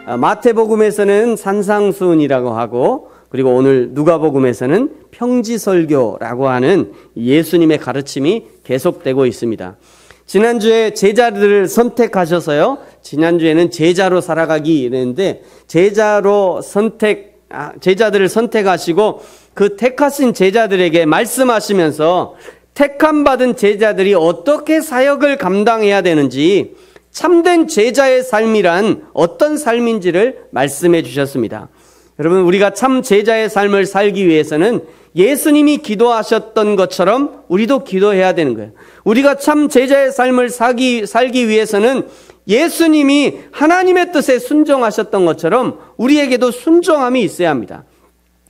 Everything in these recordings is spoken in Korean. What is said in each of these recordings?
마태복음에서는 산상수훈이라고 하고, 그리고 오늘 누가복음에서는 평지설교라고 하는 예수님의 가르침이 계속되고 있습니다. 지난주에 제자들을 선택하셔서요, 지난주에는 제자로 살아가기 이랬는데, 제자들을 선택하시고 그 택하신 제자들에게 말씀하시면서 택함 받은 제자들이 어떻게 사역을 감당해야 되는지, 참된 제자의 삶이란 어떤 삶인지를 말씀해 주셨습니다. 여러분, 우리가 참 제자의 삶을 살기 위해서는 예수님이 기도하셨던 것처럼 우리도 기도해야 되는 거예요. 우리가 참 제자의 삶을 살기 위해서는 예수님이 하나님의 뜻에 순종하셨던 것처럼 우리에게도 순종함이 있어야 합니다.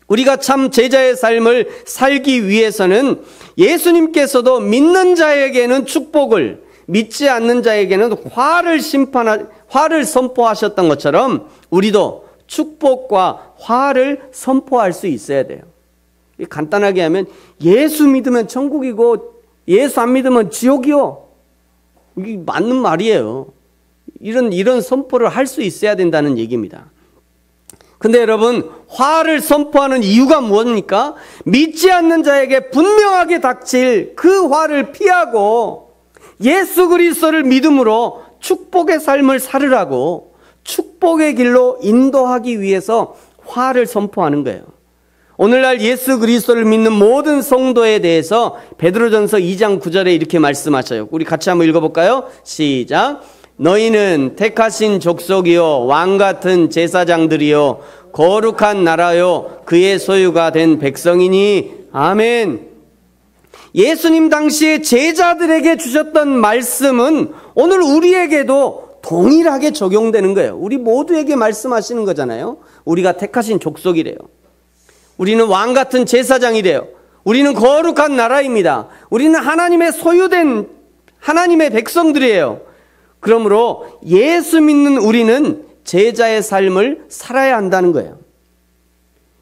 우리가 참 제자의 삶을 살기 위해서는 예수님께서도 믿는 자에게는 축복을, 믿지 않는 자에게는 화를 선포하셨던 것처럼 우리도 축복과 화를 선포할 수 있어야 돼요. 간단하게 하면 예수 믿으면 천국이고 예수 안 믿으면 지옥이요. 이게 맞는 말이에요. 이런 선포를 할 수 있어야 된다는 얘기입니다. 근데 여러분, 화를 선포하는 이유가 무엇입니까? 믿지 않는 자에게 분명하게 닥칠 그 화를 피하고 예수 그리스도를 믿음으로 축복의 삶을 살으라고, 축복의 길로 인도하기 위해서 화를 선포하는 거예요. 오늘날 예수 그리스도를 믿는 모든 성도에 대해서 베드로전서 2장 9절에 이렇게 말씀하셔요. 우리 같이 한번 읽어볼까요? 시작. 너희는 택하신 족속이요 왕같은 제사장들이요 거룩한 나라요 그의 소유가 된 백성이니. 아멘. 예수님 당시에 제자들에게 주셨던 말씀은 오늘 우리에게도 동일하게 적용되는 거예요. 우리 모두에게 말씀하시는 거잖아요. 우리가 택하신 족속이래요. 우리는 왕같은 제사장이래요. 우리는 거룩한 나라입니다. 우리는 하나님의 소유된 하나님의 백성들이에요. 그러므로 예수 믿는 우리는 제자의 삶을 살아야 한다는 거예요.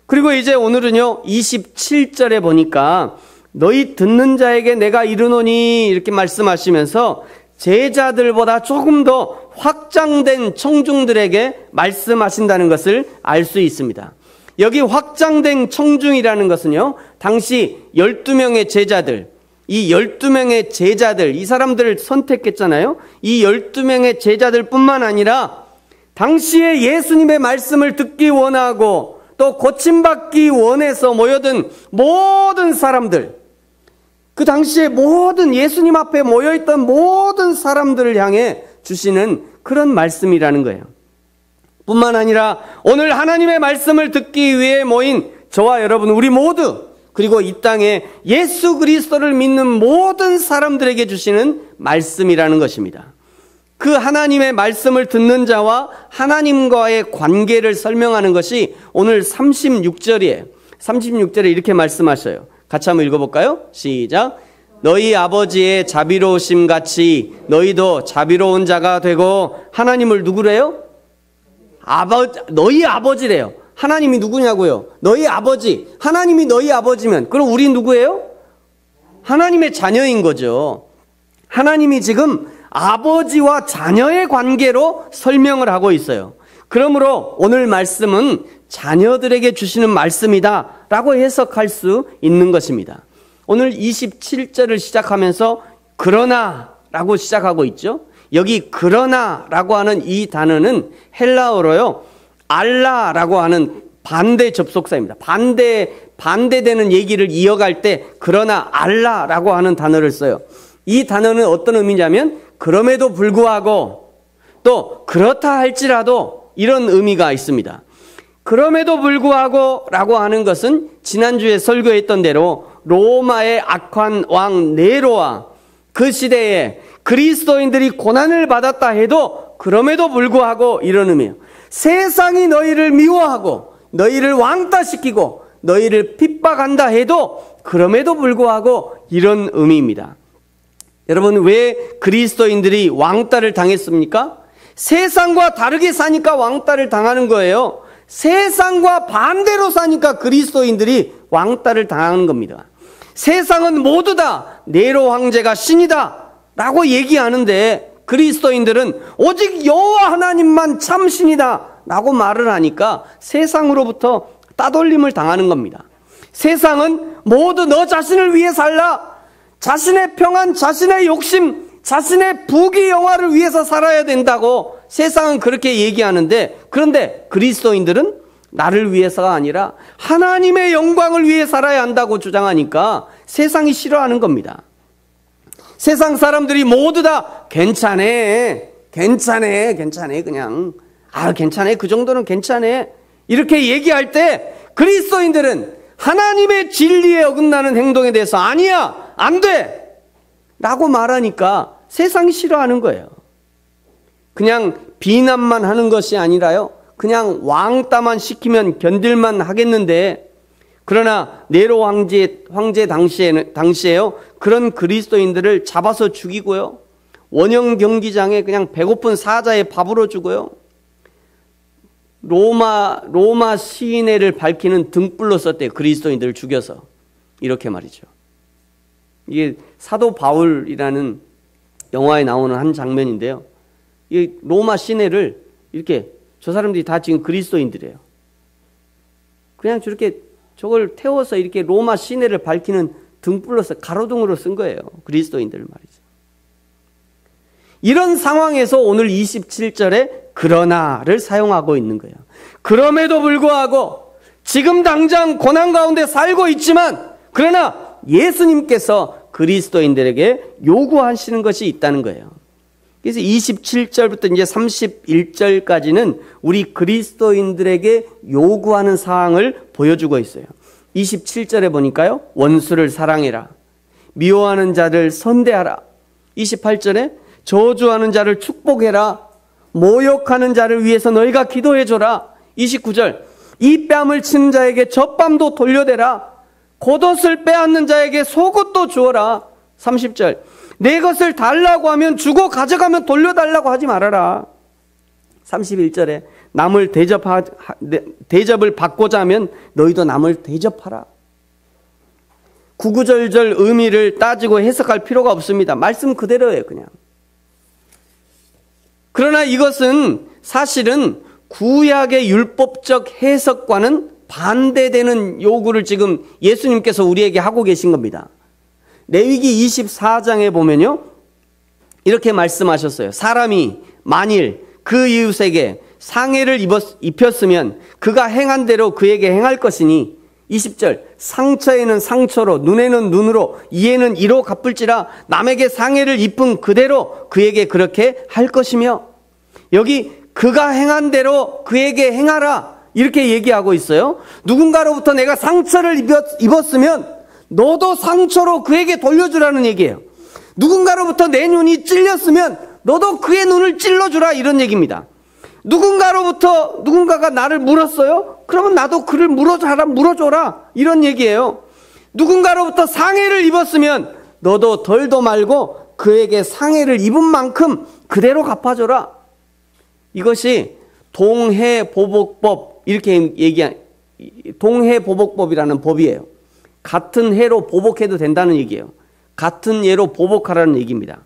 그리고 이제 오늘은요, 27절에 보니까 너희 듣는 자에게 내가 이르노니 이렇게 말씀하시면서 제자들보다 조금 더 확장된 청중들에게 말씀하신다는 것을 알 수 있습니다. 여기 확장된 청중이라는 것은요, 당시 12명의 제자들, 이 12명의 제자들, 이 사람들을 선택했잖아요. 이 12명의 제자들 뿐만 아니라 당시에 예수님의 말씀을 듣기 원하고 또 고침받기 원해서 모여든 모든 사람들, 그 당시에 모든 예수님 앞에 모여있던 모든 사람들을 향해 주시는 그런 말씀이라는 거예요. 뿐만 아니라 오늘 하나님의 말씀을 듣기 위해 모인 저와 여러분, 우리 모두, 그리고 이 땅에 예수 그리스도를 믿는 모든 사람들에게 주시는 말씀이라는 것입니다. 그 하나님의 말씀을 듣는 자와 하나님과의 관계를 설명하는 것이 오늘 36절이에요. 36절에 이렇게 말씀하셔요. 같이 한번 읽어볼까요? 시작. 너희 아버지의 자비로우심 같이 너희도 자비로운 자가 되고. 하나님을 누구래요? 너희 아버지래요. 하나님이 누구냐고요? 너희 아버지. 하나님이 너희 아버지면 그럼 우리 누구예요? 하나님의 자녀인 거죠. 하나님이 지금 아버지와 자녀의 관계로 설명을 하고 있어요. 그러므로 오늘 말씀은 자녀들에게 주시는 말씀이다 라고 해석할 수 있는 것입니다. 오늘 27절을 시작하면서 그러나 라고 시작하고 있죠. 여기 그러나 라고 하는 이 단어는 헬라어로요, 알라라고 하는 반대 접속사입니다. 반대되는 얘기를 이어갈 때 그러나 알라라고 하는 단어를 써요. 이 단어는 어떤 의미냐면 그럼에도 불구하고, 또 그렇다 할지라도, 이런 의미가 있습니다. 그럼에도 불구하고 라고 하는 것은 지난주에 설교했던 대로 로마의 악한 왕 네로와 그 시대에 그리스도인들이 고난을 받았다 해도 그럼에도 불구하고, 이런 의미예요. 세상이 너희를 미워하고 너희를 왕따시키고 너희를 핍박한다 해도 그럼에도 불구하고, 이런 의미입니다. 여러분, 왜 그리스도인들이 왕따를 당했습니까? 세상과 다르게 사니까 왕따를 당하는 거예요. 세상과 반대로 사니까 그리스도인들이 왕따를 당하는 겁니다. 세상은 모두 다 네로 황제가 신이다 라고 얘기하는데 그리스도인들은 오직 여호와 하나님만 참 신이다 라고 말을 하니까 세상으로부터 따돌림을 당하는 겁니다. 세상은 모두 너 자신을 위해 살라, 자신의 평안, 자신의 욕심, 자신의 부귀 영화를 위해서 살아야 된다고 세상은 그렇게 얘기하는데, 그런데 그리스도인들은 나를 위해서가 아니라 하나님의 영광을 위해 살아야 한다고 주장하니까 세상이 싫어하는 겁니다. 세상 사람들이 모두 다 괜찮아 그냥 괜찮아, 그 정도는 괜찮아, 이렇게 얘기할 때 그리스도인들은 하나님의 진리에 어긋나는 행동에 대해서 아니야, 안 돼 라고 말하니까 세상이 싫어하는 거예요. 그냥 비난만 하는 것이 아니라요, 그냥 왕따만 시키면 견딜만 하겠는데, 그러나 네로 황제 당시에요, 그런 그리스도인들을 잡아서 죽이고요, 원형 경기장에 그냥 배고픈 사자의 밥으로 주고요, 로마 시내를 밝히는 등불로 썼대요. 그리스도인들을 죽여서. 이렇게 말이죠. 이게 사도 바울이라는 영화에 나오는 한 장면인데요, 이 로마 시내를 이렇게, 저 사람들이 다 지금 그리스도인들이에요. 그냥 저렇게 저걸 태워서 이렇게 로마 시내를 밝히는 등불로서 가로등으로 쓴 거예요. 그리스도인들 말이죠. 이런 상황에서 오늘 27절에 그러나를 사용하고 있는 거예요. 그럼에도 불구하고 지금 당장 고난 가운데 살고 있지만, 그러나 예수님께서 그리스도인들에게 요구하시는 것이 있다는 거예요. 그래서 27절부터 이제 31절까지는 우리 그리스도인들에게 요구하는 사항을 보여주고 있어요. 27절에 보니까요, 원수를 사랑해라, 미워하는 자를 선대하라. 28절에 저주하는 자를 축복해라, 모욕하는 자를 위해서 너희가 기도해줘라. 29절, 이 뺨을 치는 자에게 젖밤도 돌려대라, 겉옷을 빼앗는 자에게 속옷도 주어라. 30절, 내 것을 달라고 하면 주고 가져가면 돌려달라고 하지 말아라. 31절에 남을 대접을 받고자 하면 너희도 남을 대접하라. 구구절절 의미를 따지고 해석할 필요가 없습니다. 말씀 그대로예요, 그냥. 그러나 이것은 사실은 구약의 율법적 해석과는 반대되는 요구를 지금 예수님께서 우리에게 하고 계신 겁니다. 레위기 24장에 보면요, 이렇게 말씀하셨어요. 사람이 만일 그 이웃에게 상해를 입혔으면 그가 행한 대로 그에게 행할 것이니, 20절, 상처에는 상처로, 눈에는 눈으로, 이에는 이로 갚을지라, 남에게 상해를 입은 그대로 그에게 그렇게 할 것이며, 여기 그가 행한 대로 그에게 행하라 이렇게 얘기하고 있어요. 누군가로부터 내가 상처를 입었으면 너도 상처로 그에게 돌려주라는 얘기예요. 누군가로부터 내 눈이 찔렸으면 너도 그의 눈을 찔러주라, 이런 얘기입니다. 누군가가 나를 물었어요? 그러면 나도 그를 물어줘라, 이런 얘기예요. 누군가로부터 상해를 입었으면 너도 덜도 말고 그에게 상해를 입은 만큼 그대로 갚아줘라. 이것이 동해보복법, 이렇게 동해보복법이라는 법이에요. 같은 해로 보복해도 된다는 얘기예요. 같은 예로 보복하라는 얘기입니다.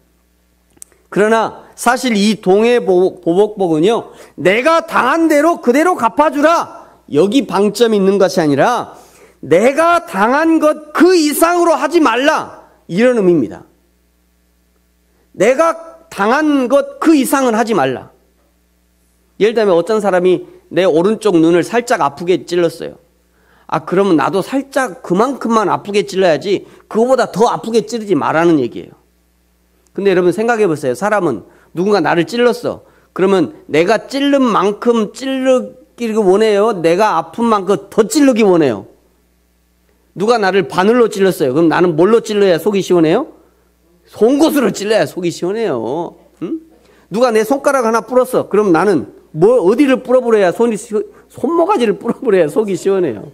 그러나 사실 이 동해보복법은요, 내가 당한 대로 그대로 갚아주라, 여기 방점이 있는 것이 아니라 내가 당한 것 그 이상으로 하지 말라, 이런 의미입니다. 내가 당한 것 그 이상은 하지 말라. 예를 들면 어떤 사람이 내 오른쪽 눈을 살짝 아프게 찔렀어요. 그러면 나도 살짝 그만큼만 아프게 찔러야지 그거보다 더 아프게 찌르지 말라는 얘기예요. 근데 여러분 생각해 보세요. 사람은 누군가 나를 찔렀어. 그러면 내가 찔른 만큼 찔르기 원해요? 내가 아픈 만큼 더 찔르기 원해요? 누가 나를 바늘로 찔렀어요. 그럼 나는 뭘로 찔러야 속이 시원해요? 송곳으로 찔러야 속이 시원해요. 응? 누가 내 손가락 하나 뿌렸어. 그럼 나는 어디를 뿌려버려야 손모가지를 뿌려버려야 속이 시원해요.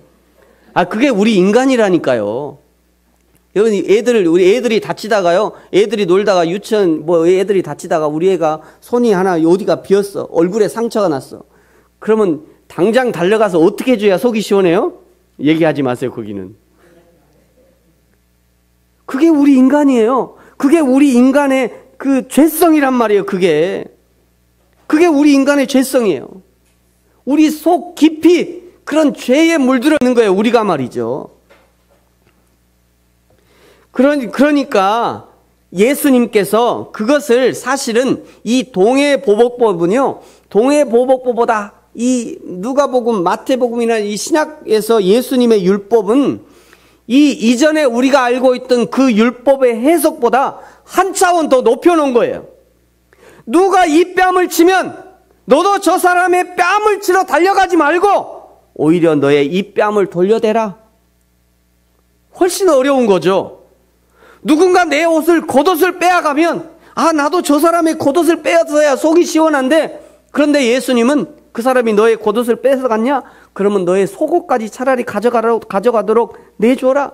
그게 우리 인간이라니까요. 우리 애들이 다치다가요, 애들이 놀다가 유치원 애들이 다치다가 우리 애가 손이 하나 어디가 비었어. 얼굴에 상처가 났어. 그러면 당장 달려가서 어떻게 해줘야 속이 시원해요? 얘기하지 마세요, 거기는. 그게 우리 인간이에요. 그게 우리 인간의 그 죄성이란 말이에요, 그게 우리 인간의 죄성이에요. 우리 속 깊이 그런 죄에 물들어 있는 거예요. 우리가 말이죠. 그러니까 예수님께서 그것을 사실은 이 동해보복법은요, 동해보복법보다 이 누가복음, 마태복음이나 이 신약에서 예수님의 율법은 이 이전에 우리가 알고 있던 그 율법의 해석보다 한 차원 더 높여놓은 거예요. 누가 이 뺨을 치면 너도 저 사람의 뺨을 치러 달려가지 말고 오히려 너의 이 뺨을 돌려대라. 훨씬 어려운 거죠. 누군가 내 옷을, 겉옷을 빼앗가면 나도 저 사람의 겉옷을 빼앗아야 속이 시원한데, 그런데 예수님은 그 사람이 너의 겉옷을 뺏어갔냐? 그러면 너의 속옷까지 차라리 가져가도록 내줘라.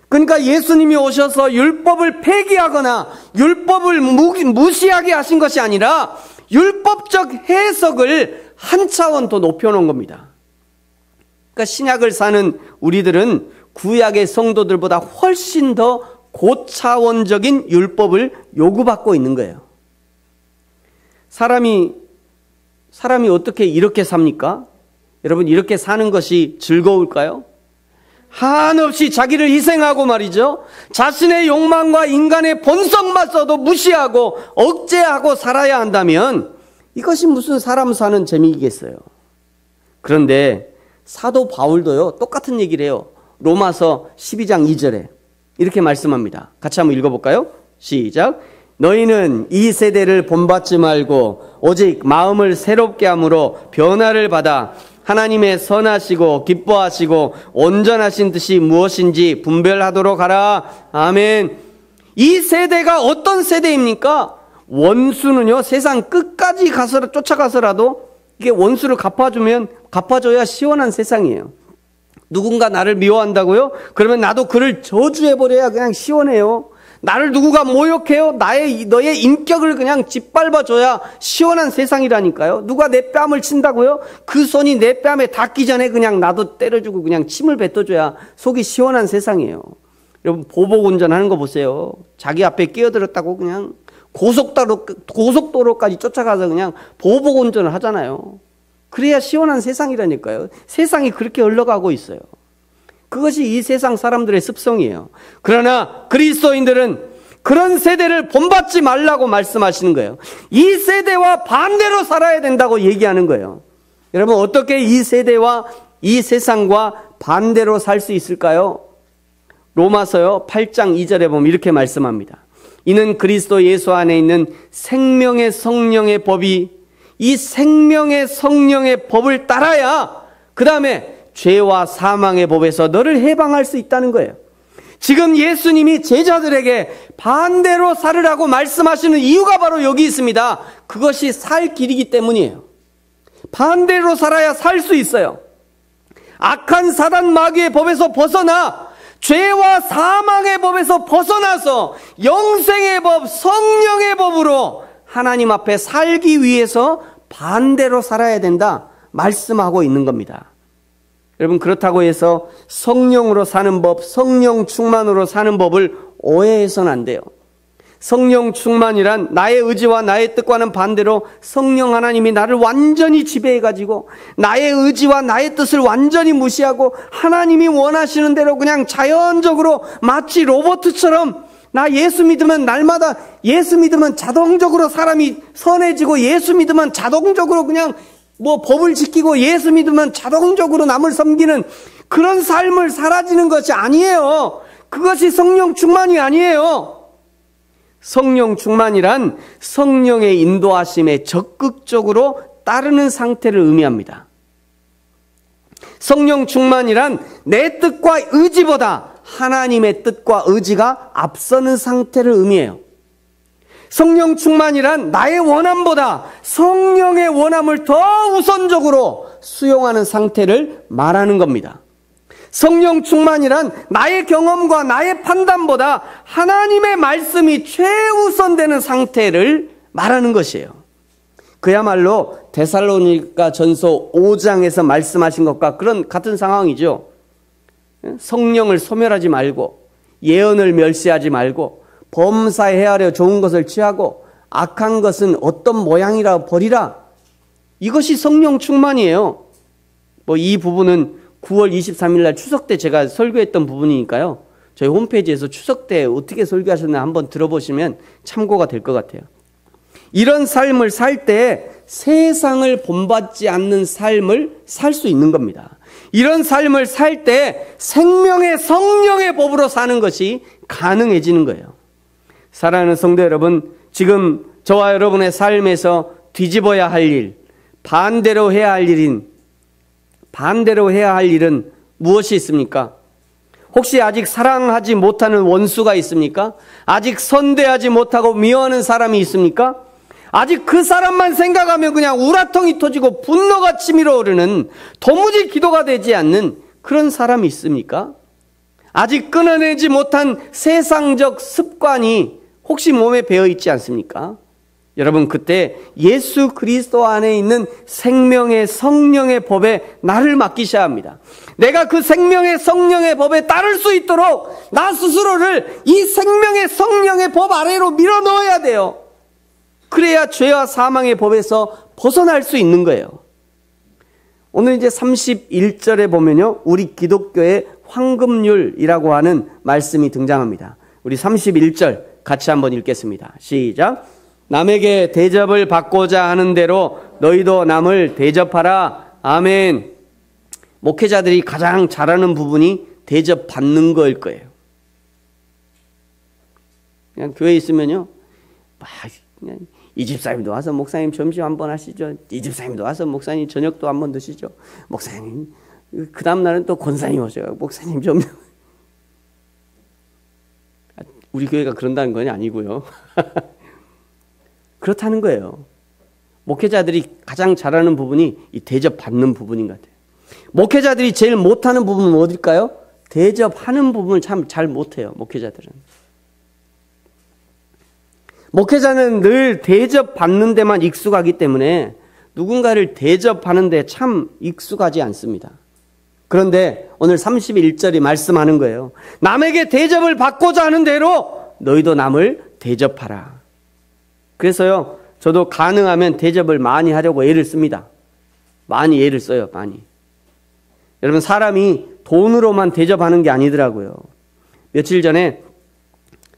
그러니까 예수님이 오셔서 율법을 폐기하거나 율법을 무시하게 하신 것이 아니라 율법적 해석을 한 차원 더 높여놓은 겁니다. 그러니까 신약을 사는 우리들은 구약의 성도들보다 훨씬 더 고차원적인 율법을 요구받고 있는 거예요. 사람이 어떻게 이렇게 삽니까? 여러분, 이렇게 사는 것이 즐거울까요? 한없이 자기를 희생하고 말이죠, 자신의 욕망과 인간의 본성마저도 무시하고 억제하고 살아야 한다면 이것이 무슨 사람 사는 재미이겠어요. 그런데 사도 바울도요, 똑같은 얘기를 해요. 로마서 12장 2절에 이렇게 말씀합니다. 같이 한번 읽어볼까요? 시작. 너희는 이 세대를 본받지 말고 오직 마음을 새롭게 함으로 변화를 받아 하나님의 선하시고 기뻐하시고 온전하신 뜻이 무엇인지 분별하도록 하라. 아멘. 이 세대가 어떤 세대입니까? 원수는요, 세상 끝까지 쫓아가서라도 이게 원수를 갚아줘야 시원한 세상이에요. 누군가 나를 미워한다고요? 그러면 나도 그를 저주해버려야 그냥 시원해요. 나를 누구가 모욕해요? 너의 인격을 그냥 짓밟아줘야 시원한 세상이라니까요. 누가 내 뺨을 친다고요? 그 손이 내 뺨에 닿기 전에 그냥 나도 때려주고 그냥 침을 뱉어줘야 속이 시원한 세상이에요. 여러분, 보복 운전하는 거 보세요. 자기 앞에 끼어들었다고 그냥 고속도로까지 쫓아가서 그냥 보복 운전을 하잖아요. 그래야 시원한 세상이라니까요. 세상이 그렇게 흘러가고 있어요. 그것이 이 세상 사람들의 습성이에요. 그러나 그리스도인들은 그런 세대를 본받지 말라고 말씀하시는 거예요. 이 세대와 반대로 살아야 된다고 얘기하는 거예요. 여러분, 어떻게 이 세대와 이 세상과 반대로 살 수 있을까요? 로마서요 8장 2절에 보면 이렇게 말씀합니다. 이는 그리스도 예수 안에 있는 생명의 성령의 법이, 이 생명의 성령의 법을 따라야 그 다음에 죄와 사망의 법에서 너를 해방할 수 있다는 거예요. 지금 예수님이 제자들에게 반대로 살으라고 말씀하시는 이유가 바로 여기 있습니다. 그것이 살 길이기 때문이에요. 반대로 살아야 살 수 있어요. 악한 사단 마귀의 법에서 벗어나 죄와 사망의 법에서 벗어나서 영생의 법, 성령의 법으로 하나님 앞에 살기 위해서 반대로 살아야 된다 말씀하고 있는 겁니다. 여러분, 그렇다고 해서 성령으로 사는 법, 성령 충만으로 사는 법을 오해해서는 안 돼요. 성령 충만이란 나의 의지와 나의 뜻과는 반대로 성령 하나님이 나를 완전히 지배해가지고 나의 의지와 나의 뜻을 완전히 무시하고 하나님이 원하시는 대로 그냥 자연적으로 마치 로봇처럼 나 예수 믿으면 날마다 예수 믿으면 자동적으로 사람이 선해지고 예수 믿으면 자동적으로 그냥 법을 지키고 예수 믿으면 자동적으로 남을 섬기는 그런 삶을 살아지는 것이 아니에요. 그것이 성령 충만이 아니에요. 성령 충만이란 성령의 인도하심에 적극적으로 따르는 상태를 의미합니다. 성령 충만이란 내 뜻과 의지보다 하나님의 뜻과 의지가 앞서는 상태를 의미해요. 성령 충만이란 나의 원함보다 성령의 원함을 더 우선적으로 수용하는 상태를 말하는 겁니다. 성령 충만이란 나의 경험과 나의 판단보다 하나님의 말씀이 최우선되는 상태를 말하는 것이에요. 그야말로 데살로니가 전서 5장에서 말씀하신 것과 같은 상황이죠. 성령을 소멸하지 말고 예언을 멸시하지 말고 범사에 헤아려 좋은 것을 취하고 악한 것은 어떤 모양이라 버리라. 이것이 성령 충만이에요. 이 부분은 9월 23일 날 추석 때 제가 설교했던 부분이니까요. 저희 홈페이지에서 추석 때 어떻게 설교하셨나 한번 들어보시면 참고가 될 것 같아요. 이런 삶을 살 때 세상을 본받지 않는 삶을 살 수 있는 겁니다. 이런 삶을 살 때 생명의 성령의 법으로 사는 것이 가능해지는 거예요. 사랑하는 성도 여러분, 지금 저와 여러분의 삶에서 뒤집어야 할 일, 반대로 해야 할 일은 무엇이 있습니까? 혹시 아직 사랑하지 못하는 원수가 있습니까? 아직 선대하지 못하고 미워하는 사람이 있습니까? 아직 그 사람만 생각하면 그냥 우라통이 터지고 분노가 치밀어 오르는 도무지 기도가 되지 않는 그런 사람이 있습니까? 아직 끊어내지 못한 세상적 습관이 혹시 몸에 배어 있지 않습니까? 여러분, 그때 예수 그리스도 안에 있는 생명의 성령의 법에 나를 맡기셔야 합니다. 내가 그 생명의 성령의 법에 따를 수 있도록 나 스스로를 이 생명의 성령의 법 아래로 밀어 넣어야 돼요. 그래야 죄와 사망의 법에서 벗어날 수 있는 거예요. 오늘 이제 31절에 보면요, 우리 기독교의 황금률이라고 하는 말씀이 등장합니다. 우리 31절 같이 한번 읽겠습니다. 시작. 남에게 대접을 받고자 하는 대로 너희도 남을 대접하라. 아멘. 목회자들이 가장 잘하는 부분이 대접받는 거일 거예요. 그냥 교회에 있으면요, 그냥 이 집사님도 와서 목사님 점심 한번 하시죠. 이 집사님도 와서 목사님 저녁도 한번 드시죠. 목사님, 그 다음날은 또 권사님 오셔요. 목사님 점심. 우리 교회가 그런다는 건 아니고요. 그렇다는 거예요. 목회자들이 가장 잘하는 부분이 이 대접받는 부분인 것 같아요. 목회자들이 제일 못하는 부분은 어딜까요? 대접하는 부분을 참 잘 못해요. 목회자들은. 목회자는 늘 대접받는 데만 익숙하기 때문에 누군가를 대접하는 데 참 익숙하지 않습니다. 그런데 오늘 31절이 말씀하는 거예요. 남에게 대접을 받고자 하는 대로 너희도 남을 대접하라. 그래서요, 저도 가능하면 대접을 많이 하려고 애를 씁니다. 많이 애를 써요, 많이. 여러분, 사람이 돈으로만 대접하는 게 아니더라고요. 며칠 전에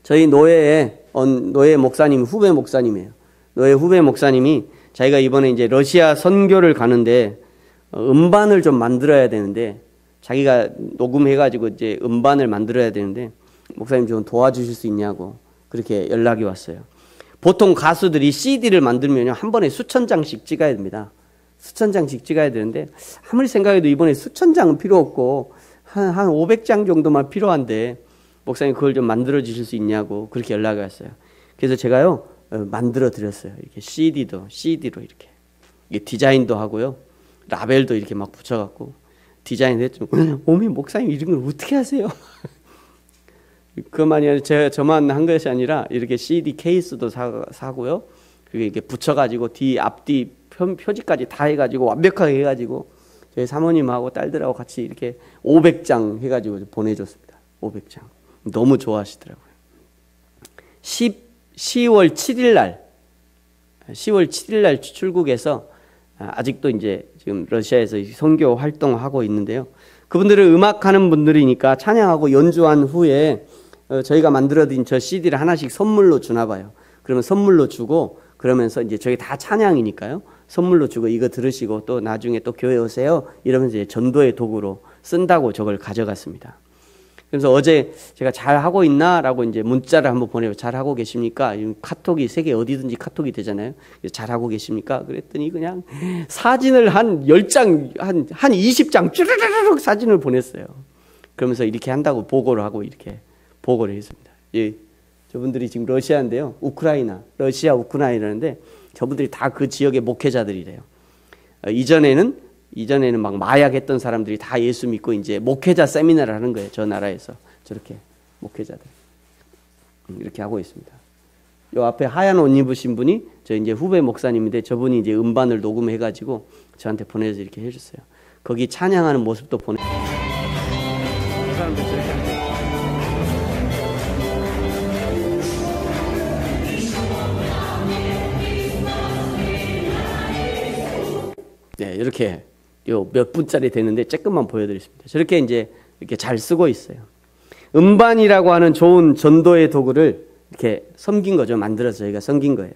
저희 노예 목사님, 후배 목사님이에요. 노예 후배 목사님이 자기가 이번에 이제 러시아 선교를 가는데 음반을 좀 만들어야 되는데, 자기가 녹음해가지고 이제 음반을 만들어야 되는데, 목사님 좀 도와주실 수 있냐고 그렇게 연락이 왔어요. 보통 가수들이 CD를 만들면 한 번에 수천 장씩 찍어야 됩니다. 수천 장씩 찍어야 되는데, 아무리 생각해도 이번에 수천 장은 필요 없고 한 500장 정도만 필요한데 목사님 그걸 좀 만들어 주실 수 있냐고 그렇게 연락이 왔어요. 그래서 제가요, 만들어 드렸어요. 이렇게 CD로 이렇게 디자인도 하고요, 라벨도 이렇게 막 붙여갖고 디자인했죠. 어머, 목사님 이런 걸 어떻게 하세요? 그만이 아니라 저만 한 것이 아니라 이렇게 CD 케이스도 사고요, 그리고 이렇게 붙여가지고 앞뒤 표지까지 다 해가지고 완벽하게 해가지고 저희 사모님하고 딸들하고 같이 이렇게 500장 해가지고 보내줬습니다. 500장. 너무 좋아하시더라고요. 10월 7일 날 출국해서 아직도 이제 지금 러시아에서 선교 활동하고 있는데요. 그분들은 음악하는 분들이니까 찬양하고 연주한 후에 저희가 만들어드린 저 CD를 하나씩 선물로 주나 봐요. 그러면 선물로 주고, 그러면서 이제 저희 다 찬양이니까요, 선물로 주고 이거 들으시고 또 나중에 또 교회 오세요 이러면서 이제 전도의 도구로 쓴다고 저걸 가져갔습니다. 그래서 어제 제가 잘하고 있나라고 이제 문자를 한번 보내요. 잘하고 계십니까? 카톡이 세계 어디든지 카톡이 되잖아요. 잘하고 계십니까? 그랬더니 그냥 사진을 한 10장, 한 20장 쭈르르륵 사진을 보냈어요. 그러면서 이렇게 한다고 보고를 하고 이렇게 보고를 했습니다. 예, 저분들이 지금 러시아인데요. 러시아 우크라이나인데 저분들이 다 그 지역의 목회자들이래요. 이전에는 막 마약했던 사람들이 다 예수 믿고 이제 목회자 세미나를 하는 거예요. 저 나라에서 저렇게 목회자들 이렇게 하고 있습니다. 요 앞에 하얀 옷 입으신 분이 저 이제 후배 목사님인데, 저분이 이제 음반을 녹음해가지고 저한테 보내서 이렇게 해줬어요. 거기 찬양하는 모습도 보내. 사람들 저렇게 하는 거예요. 네, 이렇게 요 몇 분짜리 되는데 조금만 보여드리겠습니다. 저렇게 이제 이렇게 잘 쓰고 있어요. 음반이라고 하는 좋은 전도의 도구를 이렇게 섬긴 거죠. 만들어서 저희가 섬긴 거예요.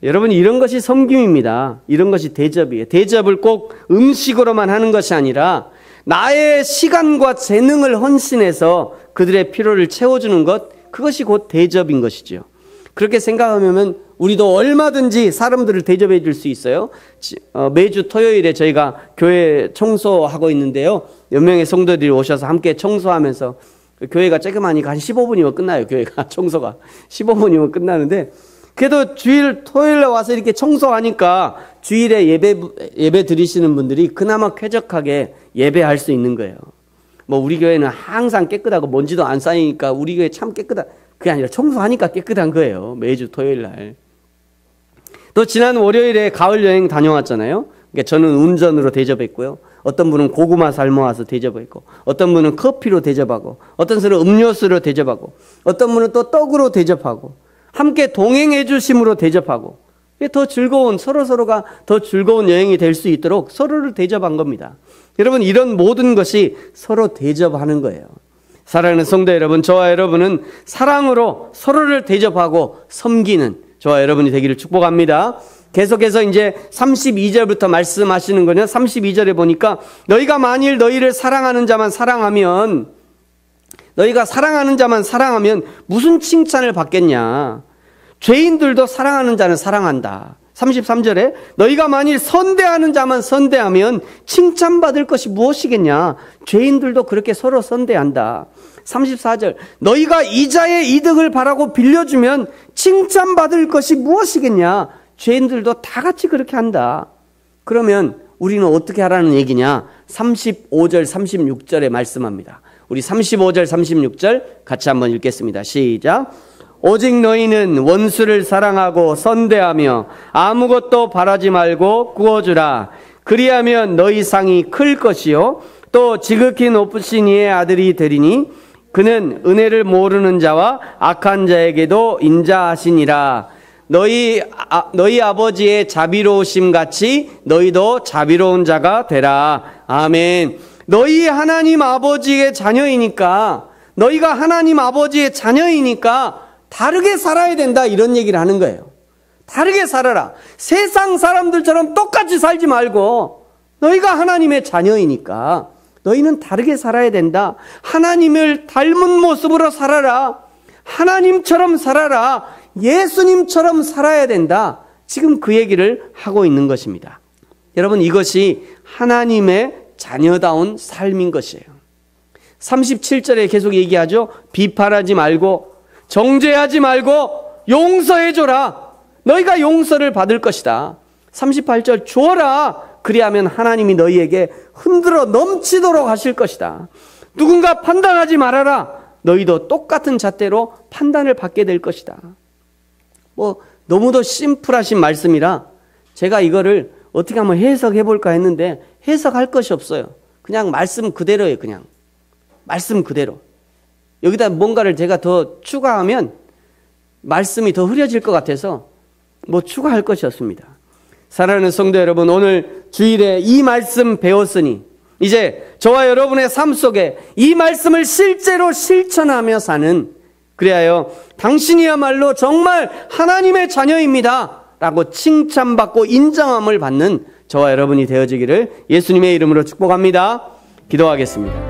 여러분, 이런 것이 섬김입니다. 이런 것이 대접이에요. 대접을 꼭 음식으로만 하는 것이 아니라 나의 시간과 재능을 헌신해서 그들의 필요를 채워주는 것, 그것이 곧 대접인 것이죠. 그렇게 생각하면 우리도 얼마든지 사람들을 대접해 줄 수 있어요. 매주 토요일에 저희가 교회 청소하고 있는데요. 몇 명의 성도들이 오셔서 함께 청소하면서, 교회가 조그마하니까 한 15분이면 끝나요. 교회가 청소가 15분이면 끝나는데, 그래도 주일 토요일에 와서 이렇게 청소하니까 주일에 예배 드리시는 분들이 그나마 쾌적하게 예배할 수 있는 거예요. 뭐 우리 교회는 항상 깨끗하고 먼지도 안 쌓이니까 우리 교회 참 깨끗하, 그게 아니라 청소하니까 깨끗한 거예요. 매주 토요일 날. 또 지난 월요일에 가을 여행 다녀왔잖아요. 그러니까 저는 운전으로 대접했고요. 어떤 분은 고구마 삶아와서 대접했고, 어떤 분은 커피로 대접하고, 어떤 분은 음료수로 대접하고, 어떤 분은 또 떡으로 대접하고, 함께 동행해 주심으로 대접하고, 더 즐거운, 서로가 더 즐거운 여행이 될 수 있도록 서로를 대접한 겁니다. 여러분, 이런 모든 것이 서로 대접하는 거예요. 사랑하는 성도 여러분, 저와 여러분은 사랑으로 서로를 대접하고 섬기는 저와 여러분이 되기를 축복합니다. 계속해서 이제 32절부터 말씀하시는 거냐. 32절에 보니까 너희가 만일 너희를 사랑하는 자만 사랑하면, 너희가 사랑하는 자만 사랑하면 무슨 칭찬을 받겠냐. 죄인들도 사랑하는 자는 사랑한다. 33절에 너희가 만일 선대하는 자만 선대하면 칭찬받을 것이 무엇이겠냐. 죄인들도 그렇게 서로 선대한다. 34절 너희가 이자의 이득을 바라고 빌려주면 칭찬받을 것이 무엇이겠냐. 죄인들도 다 같이 그렇게 한다. 그러면 우리는 어떻게 하라는 얘기냐. 35절 36절에 말씀합니다. 우리 35절 36절 같이 한번 읽겠습니다. 시작. 오직 너희는 원수를 사랑하고 선대하며 아무것도 바라지 말고 구워주라. 그리하면 너희 상이 클 것이요 또 지극히 높으신 이의 아들이 되리니 그는 은혜를 모르는 자와 악한 자에게도 인자하시니라. 너희 아버지의 자비로우심 같이 너희도 자비로운 자가 되라. 아멘. 너희 하나님 아버지의 자녀이니까, 너희가 하나님 아버지의 자녀이니까 다르게 살아야 된다, 이런 얘기를 하는 거예요. 다르게 살아라. 세상 사람들처럼 똑같이 살지 말고 너희가 하나님의 자녀이니까 너희는 다르게 살아야 된다. 하나님을 닮은 모습으로 살아라. 하나님처럼 살아라. 예수님처럼 살아야 된다. 지금 그 얘기를 하고 있는 것입니다. 여러분, 이것이 하나님의 자녀다운 삶인 것이에요. 37절에 계속 얘기하죠. 비판하지 말고 정죄하지 말고 용서해줘라. 너희가 용서를 받을 것이다. 38절 주어라. 그리하면 하나님이 너희에게 흔들어 넘치도록 하실 것이다. 누군가 판단하지 말아라. 너희도 똑같은 잣대로 판단을 받게 될 것이다. 너무도 심플하신 말씀이라 제가 이거를 어떻게 한번 해석해 볼까 했는데 해석할 것이 없어요. 그냥 말씀 그대로예요. 그냥 말씀 그대로. 여기다 뭔가를 제가 더 추가하면 말씀이 더 흐려질 것 같아서 추가할 것이 없습니다. 사랑하는 성도 여러분, 오늘 주일에 이 말씀 배웠으니 이제 저와 여러분의 삶 속에 이 말씀을 실제로 실천하며 사는, 그래야 당신이야말로 정말 하나님의 자녀입니다 라고 칭찬받고 인정함을 받는 저와 여러분이 되어지기를 예수님의 이름으로 축복합니다. 기도하겠습니다.